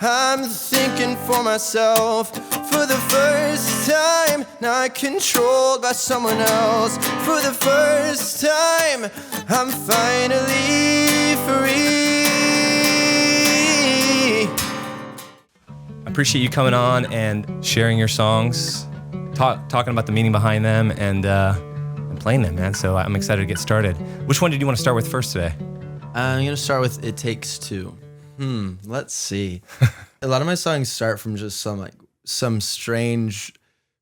I'm thinking for myself. For the first time, not controlled by someone else. For the first time, I'm finally free. I appreciate you coming on and sharing your songs, talking about the meaning behind them, and playing them, man. So I'm excited to get started. Which one did you want to start with first today? I'm going to start with It Takes Two. Let's see. A lot of my songs start from just some strange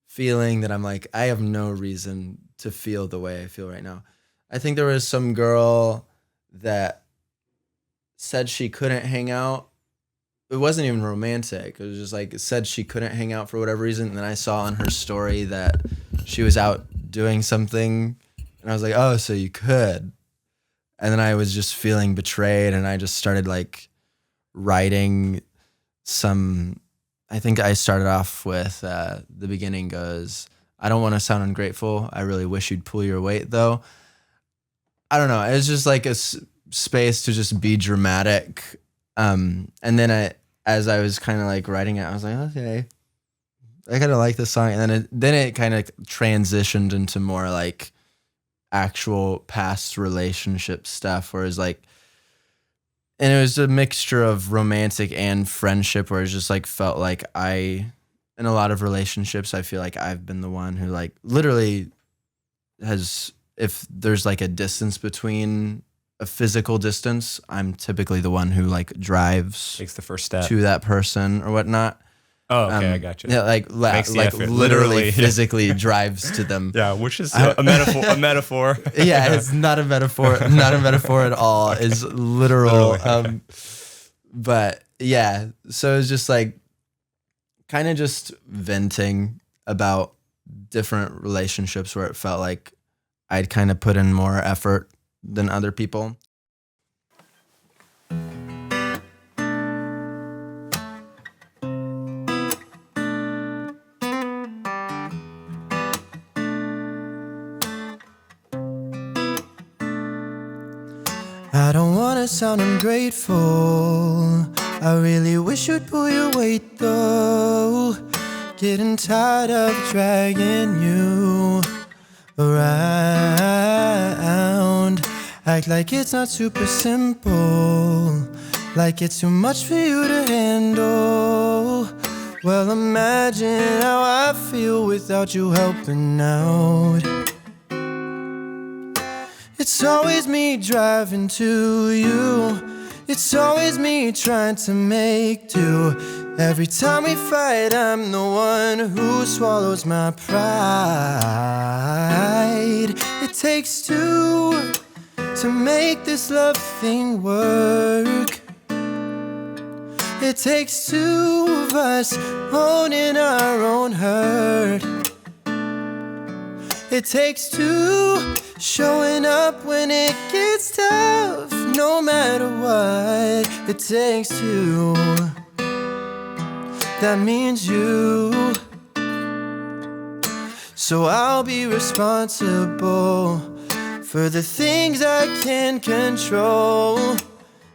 feeling that I'm like, I have no reason to feel the way I feel right now. I think there was some girl that said she couldn't hang out. It wasn't even romantic. It was just like, it said she couldn't hang out for whatever reason. And then I saw on her story that she was out doing something. And I was like, oh, so you could. And then I was just feeling betrayed. And I just started like writing some, I think I started off with the beginning goes, I don't want to sound ungrateful. I really wish you'd pull your weight though. I don't know. It was just like a space to just be dramatic. And then as I was kind of like writing it, I was like, okay, I kind of like this song. And then it kind of transitioned into more like actual past relationship stuff, where it's like, and it was a mixture of romantic and friendship, where it's just like felt like in a lot of relationships, I feel like I've been the one who like literally has, if there's like a distance between a physical distance, I'm typically the one who like drives, Takes the first step to that person or whatnot. Oh, okay, I got you. Yeah, like effort. literally physically drives to them. Yeah, which is a metaphor. A metaphor. Yeah, it's not a metaphor. Not a metaphor at all. It's literal. But yeah, so it's just like kind of just venting about different relationships where it felt like I'd kind of put in more effort than other people. I don't wanna sound ungrateful. I really wish you'd pull your weight though. Getting tired of dragging you around. Act like it's not super simple, like it's too much for you to handle. Well, imagine how I feel without you helping out. It's always me driving to you. It's always me trying to make do. Every time we fight, I'm the one who swallows my pride. It takes two to make this love thing work. It takes two of us owning our own hurt. It takes two showing up when it gets tough, no matter what. It takes two. That means you. So I'll be responsible for the things I can't control.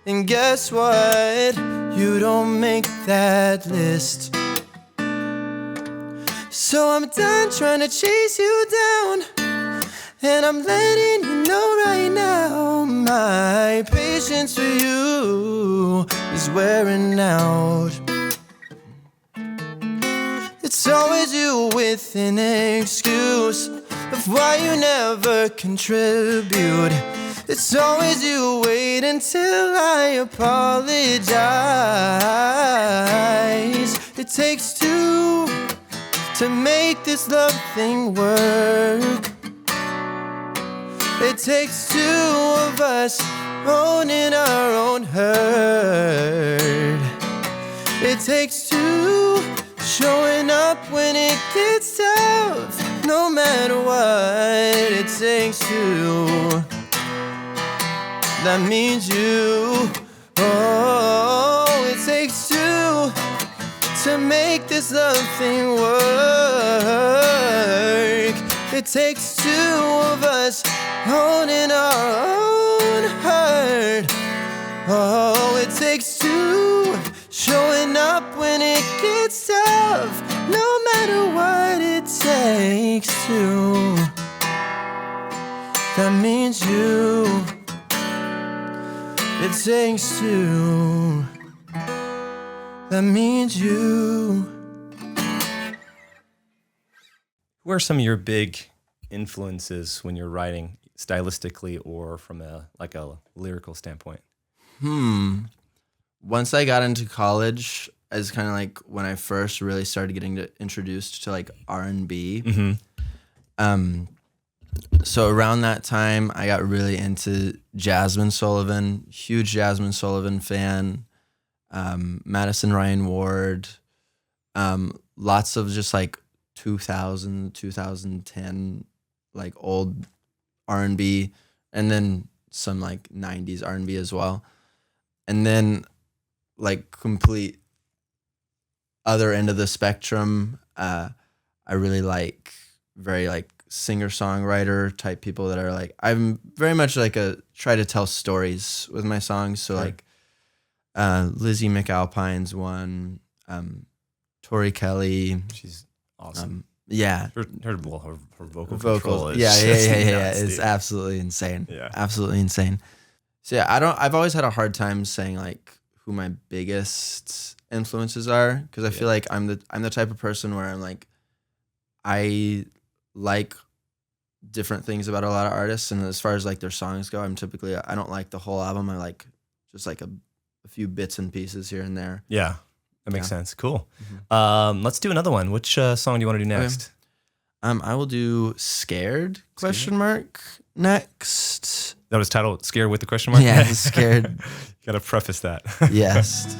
And guess what? You don't make that list. So I'm done trying to chase you down, and I'm letting you know right now, my patience for you is wearing out. It's always you with an excuse of why you never contribute. It's always you wait until I apologize. It takes two to make this love thing work. It takes two of us owning our own hurt. It takes two showing up when it gets tough, no matter what. It takes two. That means you. Oh, it takes two to make this love thing work. It takes two of us owning our own hurt. Oh, it takes two showing up when it gets tough, no matter what it takes to. That means you. It takes two. That means you. Who are some of your big influences when you're writing, stylistically or from a lyrical standpoint? Once I got into college, as kind of like when I first really started getting introduced to like R&B. So around that time, I got really into Jasmine Sullivan, huge Jasmine Sullivan fan. Madison Ryan Ward, lots of just like 2010 like old R&B, and then some like 90s R&B as well. And then like complete other end of the spectrum, I really like very like singer-songwriter type people that are like, I'm very much like try to tell stories with my songs. So like Lizzie McAlpine's one, Tori Kelly. She's awesome. Yeah. Her vocal control is yeah. nuts, It's dude. absolutely insane. Yeah. Absolutely insane. So yeah, I've always had a hard time saying like who my biggest influences are, because I feel like I'm the type of person where I'm like, I like different things about a lot of artists, and as far as like their songs go, I don't like the whole album. I like just like a few bits and pieces here and there. Yeah, that makes sense. Cool. Let's do another one. Which song do you want to do next? I will do Scared? Question mark next. That was titled Scared with the question mark? Yeah, Scared. Gotta preface that. Yes.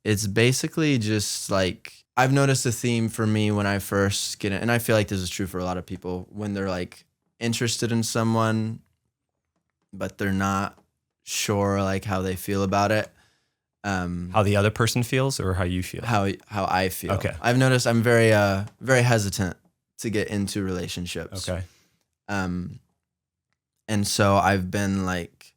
It's basically just like, I've noticed a theme for me when I first get in, and I feel like this is true for a lot of people, when they're like interested in someone, but they're not sure like how they feel about it. How the other person feels or how you feel? How I feel. Okay. I've noticed I'm very hesitant to get into relationships. Okay. And so I've been like,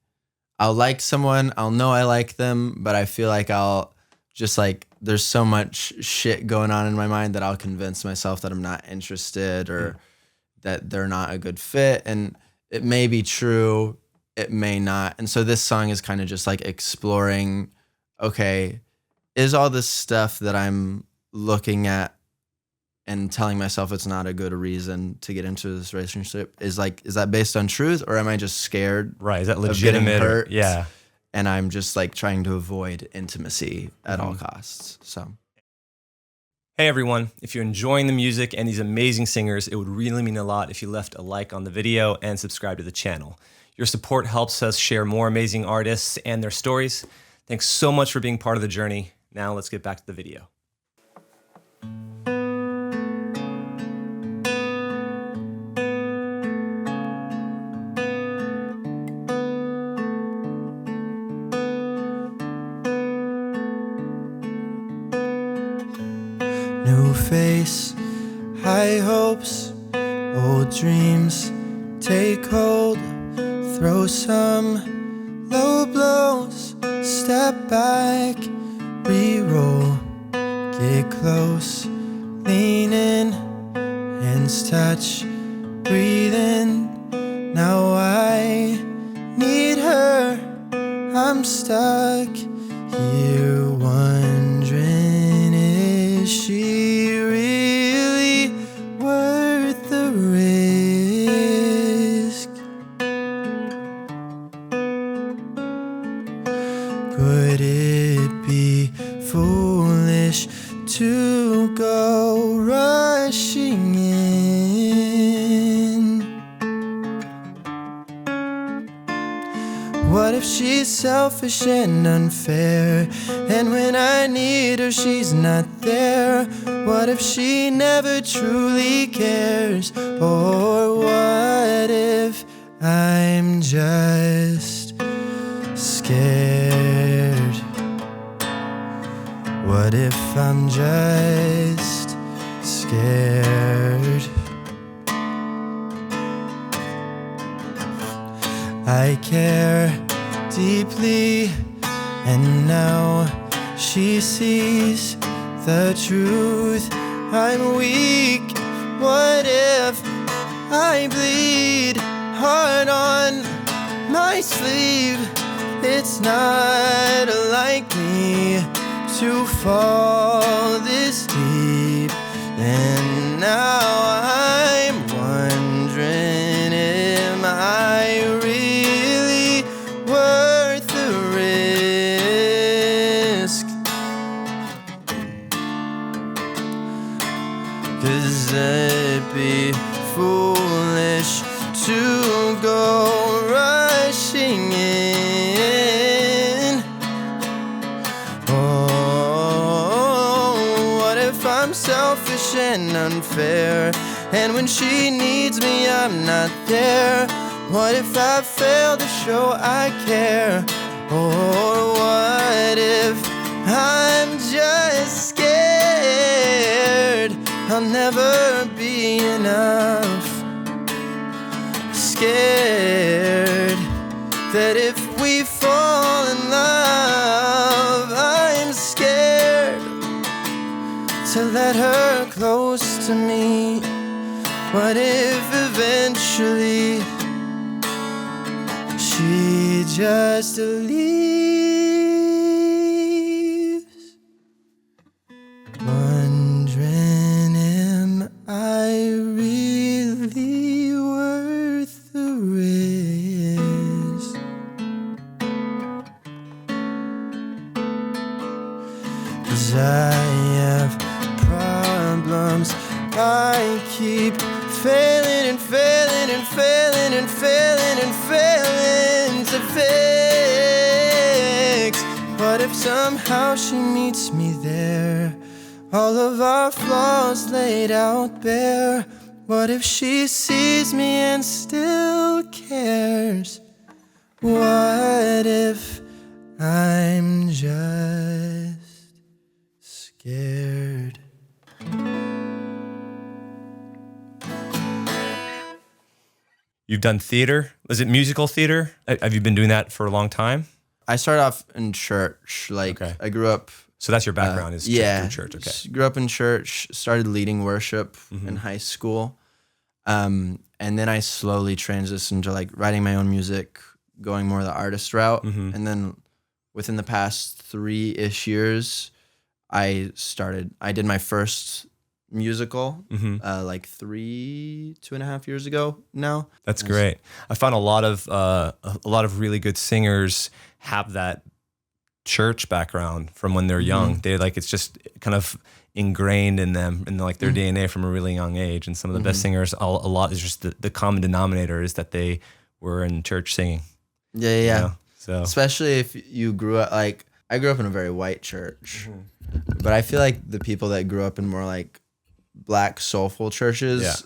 I'll like someone, I'll know I like them, but I feel like I'll just like, there's so much shit going on in my mind that I'll convince myself that I'm not interested or that they're not a good fit. And it may be true, it may not. And so this song is kind of just like exploring, okay, is all this stuff that I'm looking at and telling myself it's not a good reason to get into this relationship, is that based on truth, or am I just scared? Right. Is that of getting legitimate? hurt? Yeah. And I'm just like trying to avoid intimacy at all costs. So, Hey everyone, if you're enjoying the music and these amazing singers, it would really mean a lot if you left a like on the video and subscribe to the channel. Your support helps us share more amazing artists and their stories. Thanks so much for being part of the journey. Now let's get back to the video. new face, high hopes, old dreams take hold, throw some low blows, step back, re-roll, get close, lean in, hands touch, breathe in. Now I need her, I'm stuck here wondering, is she really worth the risk? Could it be foolish to go rushing in? What if she's selfish and unfair, and when I need her she's not there? What if she never truly cares? Or what if I'm just scared? What if I'm just scared? I care deeply, and now she sees the truth. I'm weak. What if I bleed hard on my sleeve? It's not like me to fall this deep. And now I'm wondering, am I really worth the risk? 'Cause it'd be foolish to go rushing in. Oh, what if I'm selfish and unfair, and when she needs me I'm not there? What if I fail to show I care? Or what if I'm just scared I'll never be enough? Scared that if we fall in love, I'm scared to let her close to me. What if eventually she just leaves? Wondering, am I really worth the risk? 'Cause I have problems I keep failing and failing and failing and failing and failing to fix. What if somehow she meets me there, all of our flaws laid out bare? What if she sees me and still cares? What if I'm just scared? You've done theater. Was it musical theater? Have you been doing that for a long time? I started off in church. Like, Okay. I grew up. So that's your background is Yeah, church. Okay. grew up in church. Started leading worship in high school, and then I slowly transitioned to like writing my own music, going more the artist route. And then within the past 3-ish years, I did my first musical like 2.5 years ago now. That's great. I found a lot of really good singers have that church background from when they're young. They like, it's just kind of ingrained in them in like their DNA from a really young age. And some of the best singers, a lot is just the common denominator is that they were in church singing. Yeah. You know? So Especially if you grew up, like, I grew up in a very white church, but I feel like the people that grew up in more like Black soulful churches,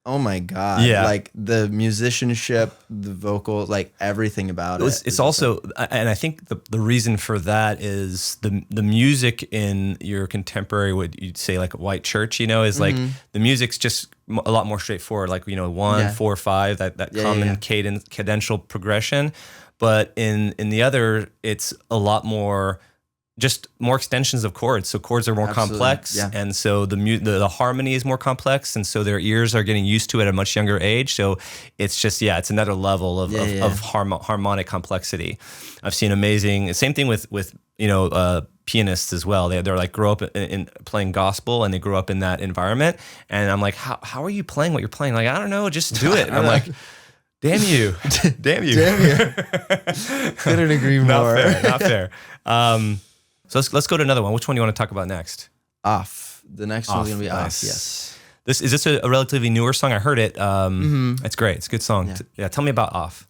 oh my God. Yeah. Like the musicianship, the vocals, like everything about it. it's also, and I think the reason for that is the music in your contemporary, what you'd say like a white church, you know, is like the music's just a lot more straightforward, like, you know, 1, 4, 5, that common cadential progression. But in the other, it's a lot more, just more extensions of chords. So chords are more complex, and so the harmony is more complex, and so their ears are getting used to it at a much younger age. So it's just it's another level of harmonic complexity. I've seen amazing. Same thing with you know pianists as well. They're like grow up in playing gospel, and they grew up in that environment. And I'm like, how are you playing what you're playing? Like, I don't know, just do it. And I'm like, damn you. Damn you. Couldn't agree more. Not fair. So let's go to another one. Which one do you want to talk about next? Off. The next one's gonna be Nice. Off. Yes. Is this a relatively newer song? I heard it. It's great. It's a good song. Yeah. Tell me about Off.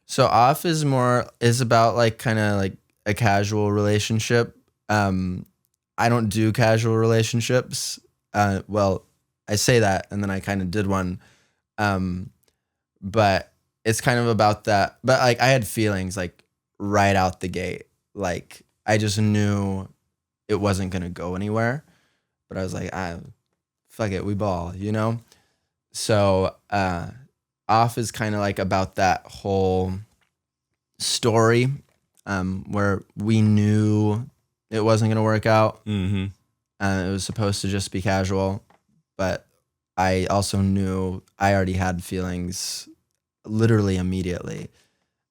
So Off is about like kind of like a casual relationship. I don't do casual relationships. Well, I say that, and then I kind of did one. But it's kind of about that. But like I had feelings like right out the gate. Like I just knew it wasn't gonna go anywhere. But I was like, fuck it, we ball, you know? So Off is kind of like about that whole story where we knew it wasn't gonna work out. It was supposed to just be casual, but I also knew I already had feelings literally immediately.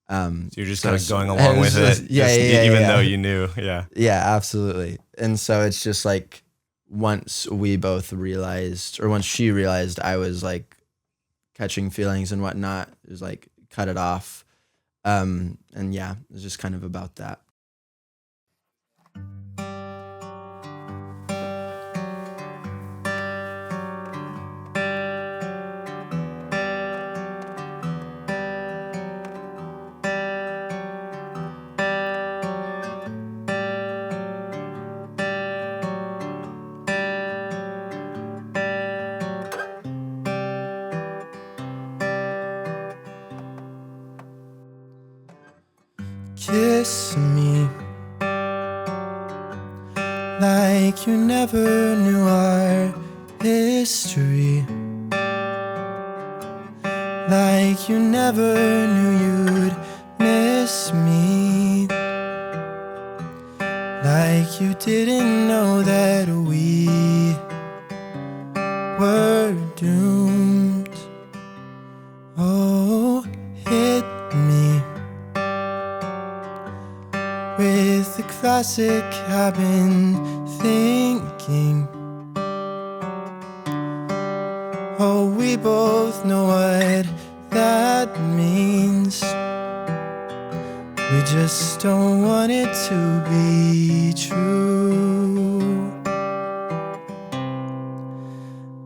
So you're just So kind of it's- going along with just- it, yeah, just yeah, even yeah. though you knew. Yeah. Yeah, absolutely. And so it's just like once we both realized, or once she realized I was like catching feelings and whatnot, it was like cut it off. And yeah, it was just kind of about that. Kiss me like you never knew our history, like you never knew you'd miss me, like you didn't know that we were doomed. Oh, hit me with the classic I've been thinking. Oh, we both know what that means. We just don't want it to be true.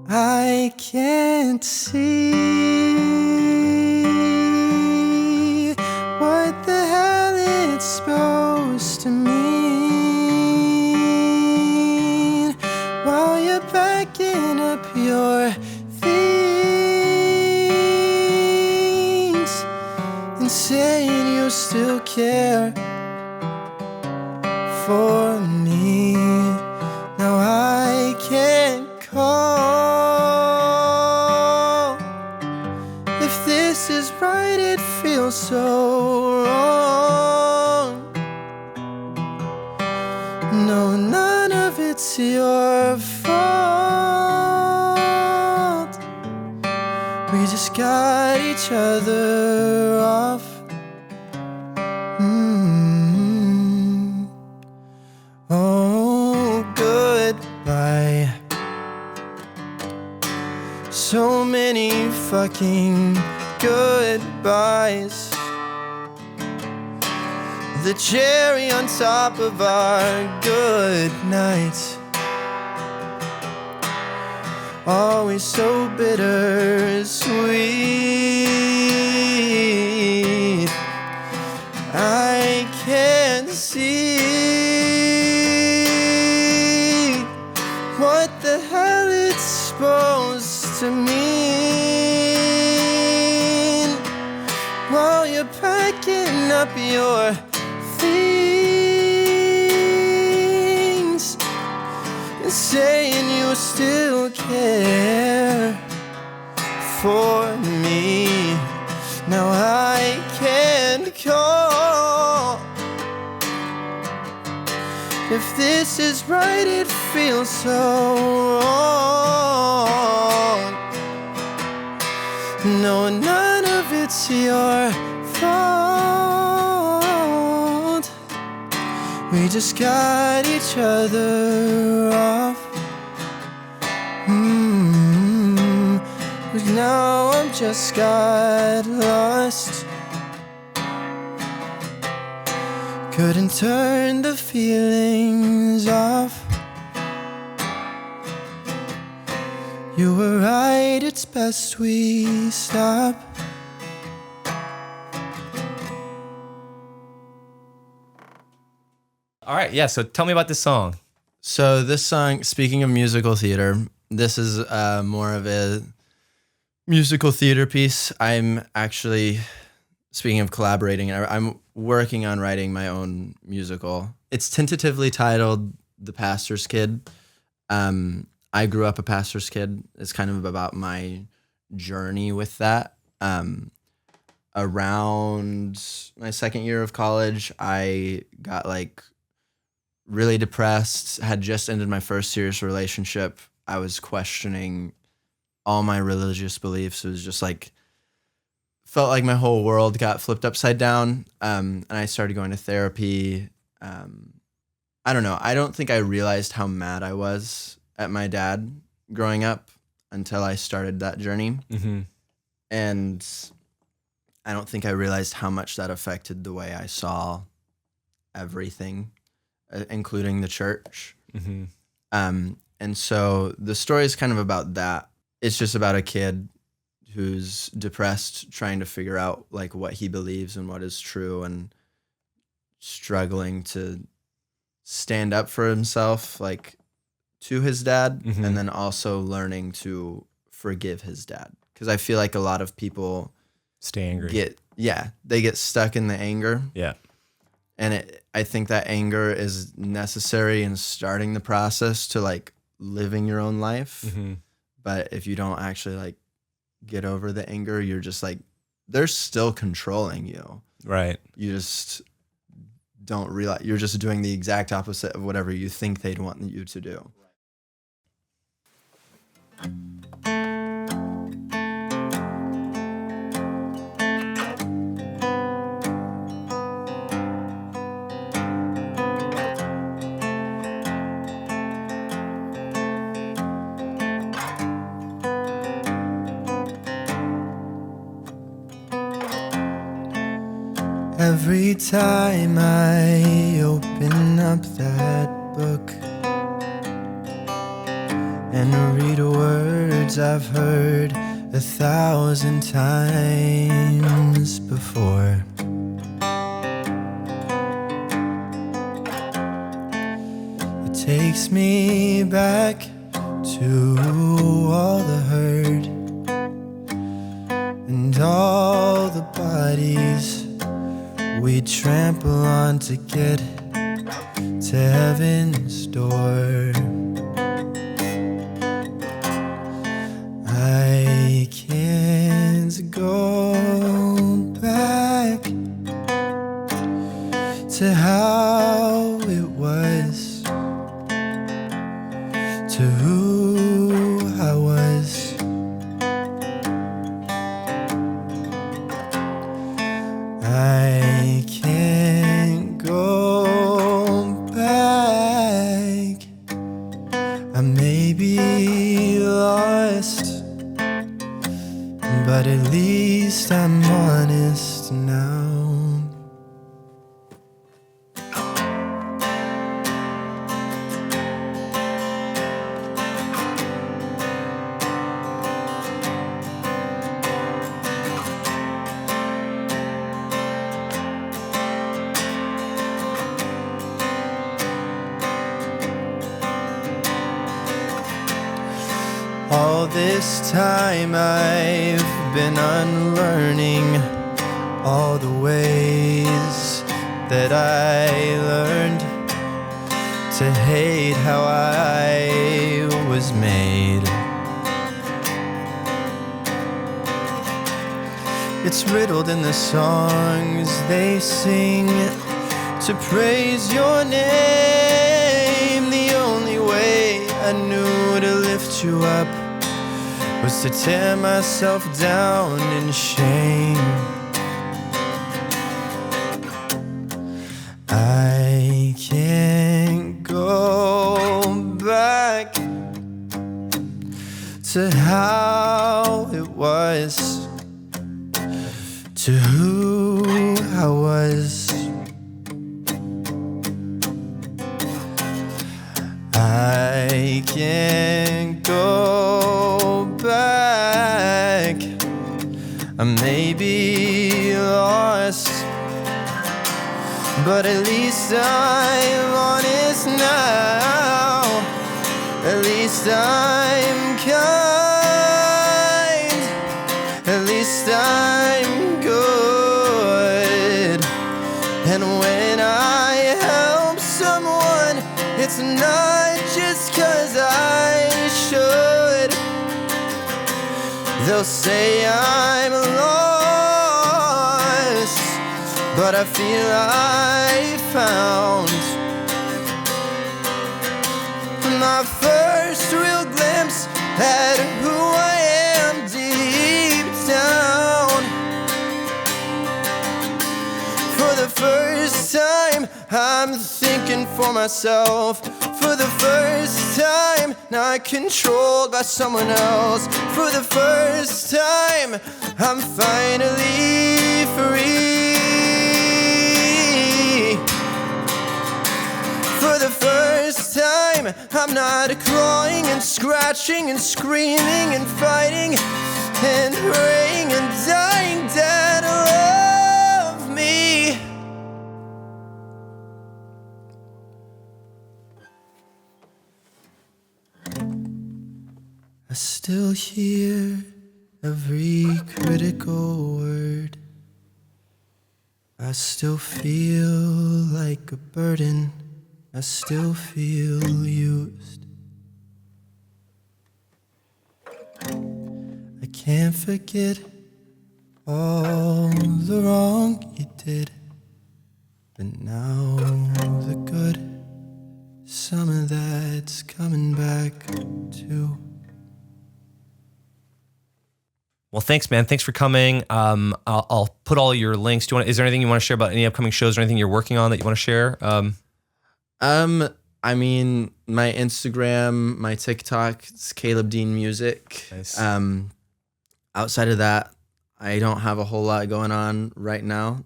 I can't see what the hell it's supposed to mean while you're packing up your things and saying you still care for me. Now I can't call. If this is right, it feels so wrong. No, none of it's your fault. We just got each other off. Oh, goodbye. So many fucking goodbyes. The cherry on top of our good nights. Always so bittersweet. I can't see what the hell it's supposed to mean while you're packing up your things and saying you still care for me. Now I can't call. If this is right, it feels so wrong. No, none of it's your fault. We just got each other off. Now I'm just got lost. Couldn't turn the feelings off. You were right, it's best we stop. All right. Yeah. So tell me about this song. So this song, speaking of musical theater, this is more of a musical theater piece. I'm actually, speaking of collaborating, I'm working on writing my own musical. It's tentatively titled The Pastor's Kid. I grew up a pastor's kid. It's kind of about my journey with that. Around my second year of college, I got like really depressed, had just ended my first serious relationship. I was questioning all my religious beliefs. It was just like, felt like my whole world got flipped upside down. And I started going to therapy. I don't know. I don't think I realized how mad I was at my dad growing up until I started that journey. Mm-hmm. And I don't think I realized how much that affected the way I saw everything, including the church. Mm-hmm. And so the story is kind of about that. It's just about a kid who's depressed, trying to figure out like what he believes and what is true, and struggling to stand up for himself, like to his dad, Mm-hmm. and then also learning to forgive his dad. Because I feel like a lot of people Stay angry. they get stuck in the anger. Yeah. And I think that anger is necessary in starting the process to like living your own life. Mm-hmm. But if you don't actually like get over the anger, you're just like, they're still controlling you. Right. You just don't realize you're just doing the exact opposite of whatever you think they'd want you to do. Every time I open up that book and read words I've heard 1,000 times before, it takes me back to all the hurt and all the bodies we trample on to get to heaven's door. I can't go back to how it was, to who I was. I can't go back. I may be lost, but at least I'm honest now. All this time I've been unlearning all the ways that I learned to hate how I was made. It's riddled in the songs they sing to praise your name. The only way I knew to lift you up was to tear myself down in shame. I can't go back to how it was, to who I was. I can't go back. I may be lost, but at least I'm honest now. At least I'm kind. At least I'm good. And when I help someone, it's not just 'cause I should. They'll say I'm lost, but I feel I found My first real glimpse at who I am deep down. For the first time, I'm thinking for myself. For the first time, not controlled by someone else. For the first time, I'm finally free. For the first time, I'm not clawing and scratching and screaming and fighting and praying and dying. Dad, love me. I still hear every critical word. I still feel like a burden. I still feel used. I can't forget all the wrong you did, but now the good, some of that's coming back too. Well, thanks, man. Thanks for coming. I'll put all your links. Is there anything you want to share about any upcoming shows or anything you're working on that you want to share? I mean, my Instagram, my TikTok, it's Caleb Dean Music. Nice. Outside of that, I don't have a whole lot going on right now,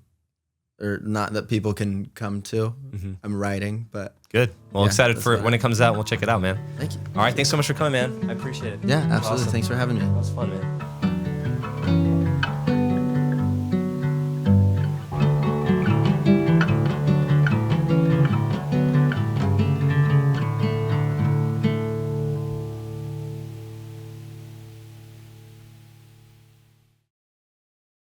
or not that people can come to. Mm-hmm. I'm writing, but Good. Well, yeah, excited for that's when it comes out. We'll check it out, man. thank you. All right. Thanks so much for coming, man. I appreciate it. Yeah, absolutely. Awesome. Thanks for having me. That was fun, man.